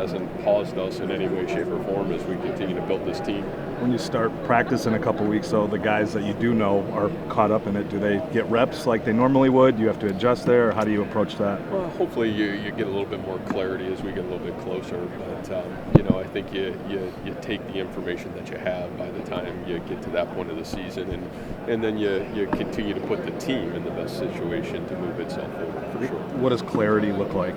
hasn't paused us in any way, shape, or form as we continue to build this team. When you start practice in a couple weeks, though, the guys that you do know are caught up in it. Do they get reps like they normally would? Do you have to adjust there, or how do you approach that? Well, hopefully you get a little bit more clarity as we get a little bit closer. But, I think you take the information that you have by the time you get to that point of the season, and then you continue to put the team in the best situation to move itself forward, for sure. What does clarity look like?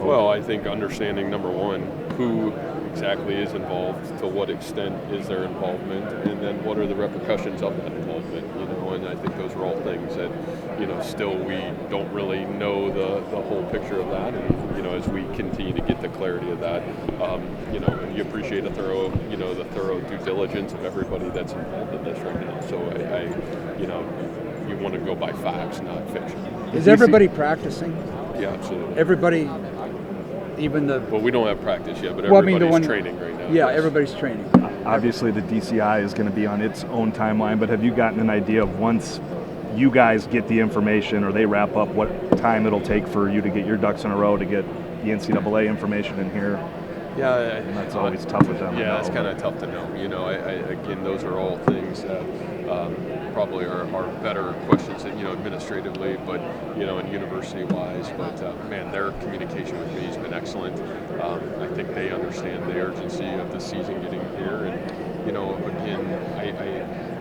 Well, I think understanding, number one, who exactly is involved, to what extent is their involvement, and then what are the repercussions of that involvement, and I think those are all things that, still we don't really know the whole picture of that, and, as we continue to get the clarity of that, you appreciate the thorough due diligence of everybody that's involved in this right now, so you want to go by facts, not fiction. Is everybody practicing? Yeah, absolutely. Everybody, Well, we don't have practice yet, but everybody's training right now. Yeah, everybody's training. Obviously, the DCI is going to be on its own timeline, but have you gotten an idea of once you guys get the information or they wrap up, what time it'll take for you to get your ducks in a row to get the NCAA information in here? Yeah, and that's always tough with them. Yeah, it's kind of tough to know. Again, those are all things that probably are better questions, administratively, but and university-wise. But man, their communication with me has been excellent. I think they understand the urgency of the season getting here, and again,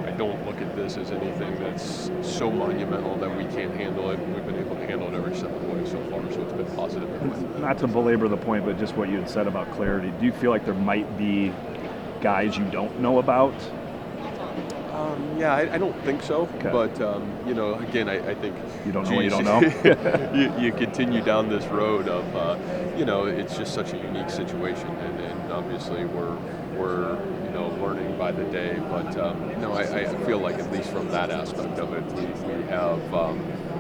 I don't look at this as anything that's so monumental that we can't handle it. We've been able to handle it every step of the way so far, so it's been positive. Not to belabor the point, but just what you had said about clarity, do you feel like there might be guys you don't know about? Yeah, I don't think so. Okay. But, again, I think you don't know what you don't know. you continue down this road of, it's just such a unique situation. And obviously we're learning by the day. But, I feel like at least from that aspect of it, we have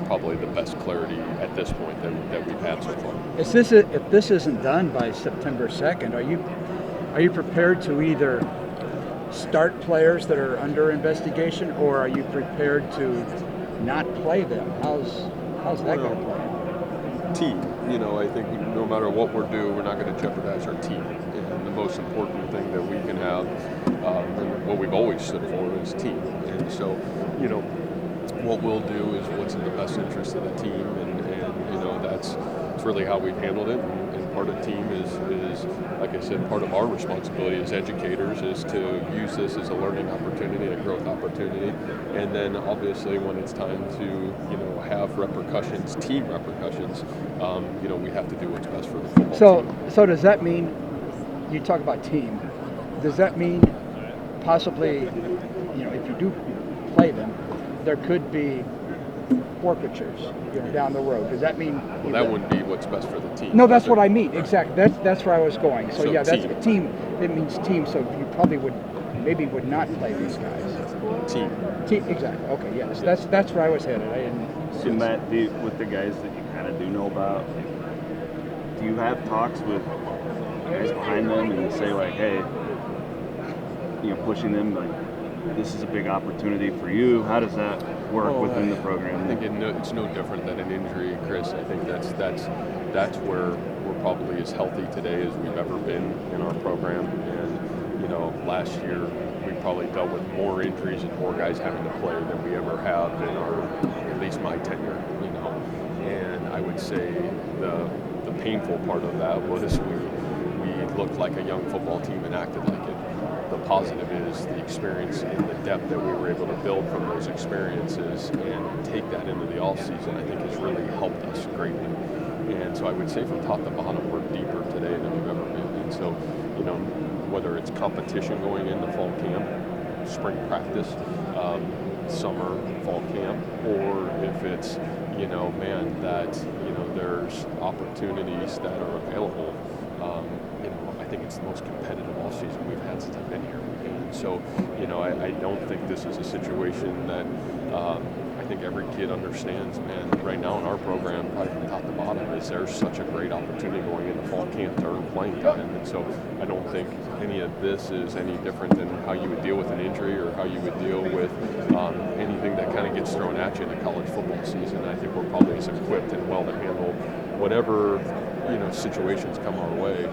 probably the best clarity at this point that we've had so far. If this isn't done by September 2nd, are you prepared to either start players that are under investigation, or are you prepared to not play them? How's that going to play? Team. I think no matter what we're doing, we're not going to jeopardize our team. And the most important thing that we can have, and what we've always stood for, is team. And so, what we'll do is what's in the best interest of the team, and that's really how we've handled it. And part of the team is, like I said, part of our responsibility as educators is to use this as a learning opportunity, a growth opportunity, and then obviously when it's time to have repercussions, team repercussions, we have to do what's best for the football team. So does that mean, you talk about team, does that mean possibly, if you do play them, there could be forfeitures down the road? Does that mean? Well, that wouldn't be what's best for the team. No, that's what I mean. Exactly. That's where I was going. So yeah, that's team. a team. It means team. So you probably would not play these guys. Team. Exactly. Okay. Yes. That's where I was headed. I didn't. So Matt, with the guys that you kind of do know about, do you have talks with guys behind them and say like, hey, pushing them like, this is a big opportunity for you? How does that work within the program? I think it's no different than an injury, Chris. I think that's where we're probably as healthy today as we've ever been in our program. And last year we probably dealt with more injuries and more guys having to play than we ever have in at least my tenure. And I would say the painful part of that was we looked like a young football team and acted like it. The positive is the experience and the depth that we were able to build from those experiences and take that into the off season, I think has really helped us greatly. And so I would say from top to bottom, we're deeper today than we've ever been. And so, whether it's competition going into fall camp, spring practice, summer, fall camp, or if it's, there's opportunities that are available, I think it's the most competitive offseason we've had since I've been here. And so, I don't think this is a situation that I think every kid understands, man, right now in our program, probably from top to bottom, is there's such a great opportunity going into fall camp to earn playing time. And so I don't think any of this is any different than how you would deal with an injury or how you would deal with anything that kind of gets thrown at you in a college football season. I think we're probably as equipped and well to handle whatever situations come our way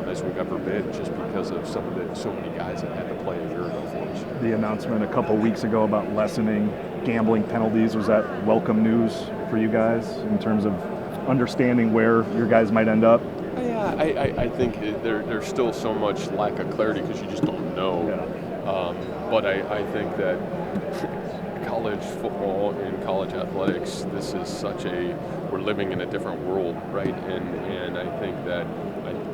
as we've ever been, just because of so many guys that had to play a year ago for us. The announcement a couple weeks ago about lessening gambling penalties, was that welcome news for you guys in terms of understanding where your guys might end up? Yeah, I think there's still so much lack of clarity because you just don't know. Yeah. But I think that college football and college athletics, this is we're living in a different world, right? And I think that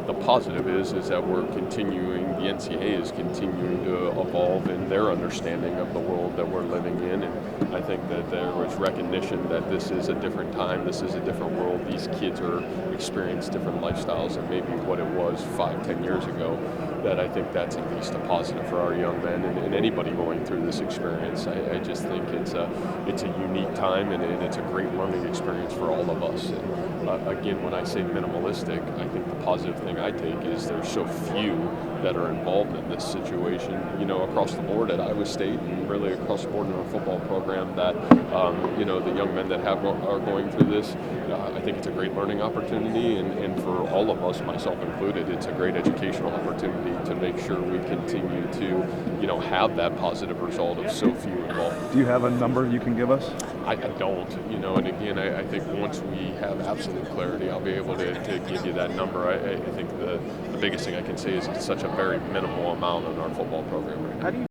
the positive is that we're continuing, the NCAA is continuing to evolve in their understanding of the world that we're living in. And I think that there was recognition that this is a different time, this is a different world. These kids are experiencing different lifestyles than maybe what it was 5-10 years ago. That I think that's at least a positive for our young men and anybody going through this experience. I just think it's a unique time and it's a great learning experience for all of us. And again, when I say minimalistic, I think the positive thing I take is there's so few that are involved in this situation, across the board at Iowa State and really across the board in our football program that, the young men that are going through this, I think it's a great learning opportunity and for all of us, myself included, it's a great educational opportunity to make sure we continue to, have that positive result of so few involved. Do you have a number you can give us? I don't, and again, I think once we have absolute clarity, I'll be able to give you that number. I think the biggest thing I can say is it's such a very minimal amount in our football program right now. How do you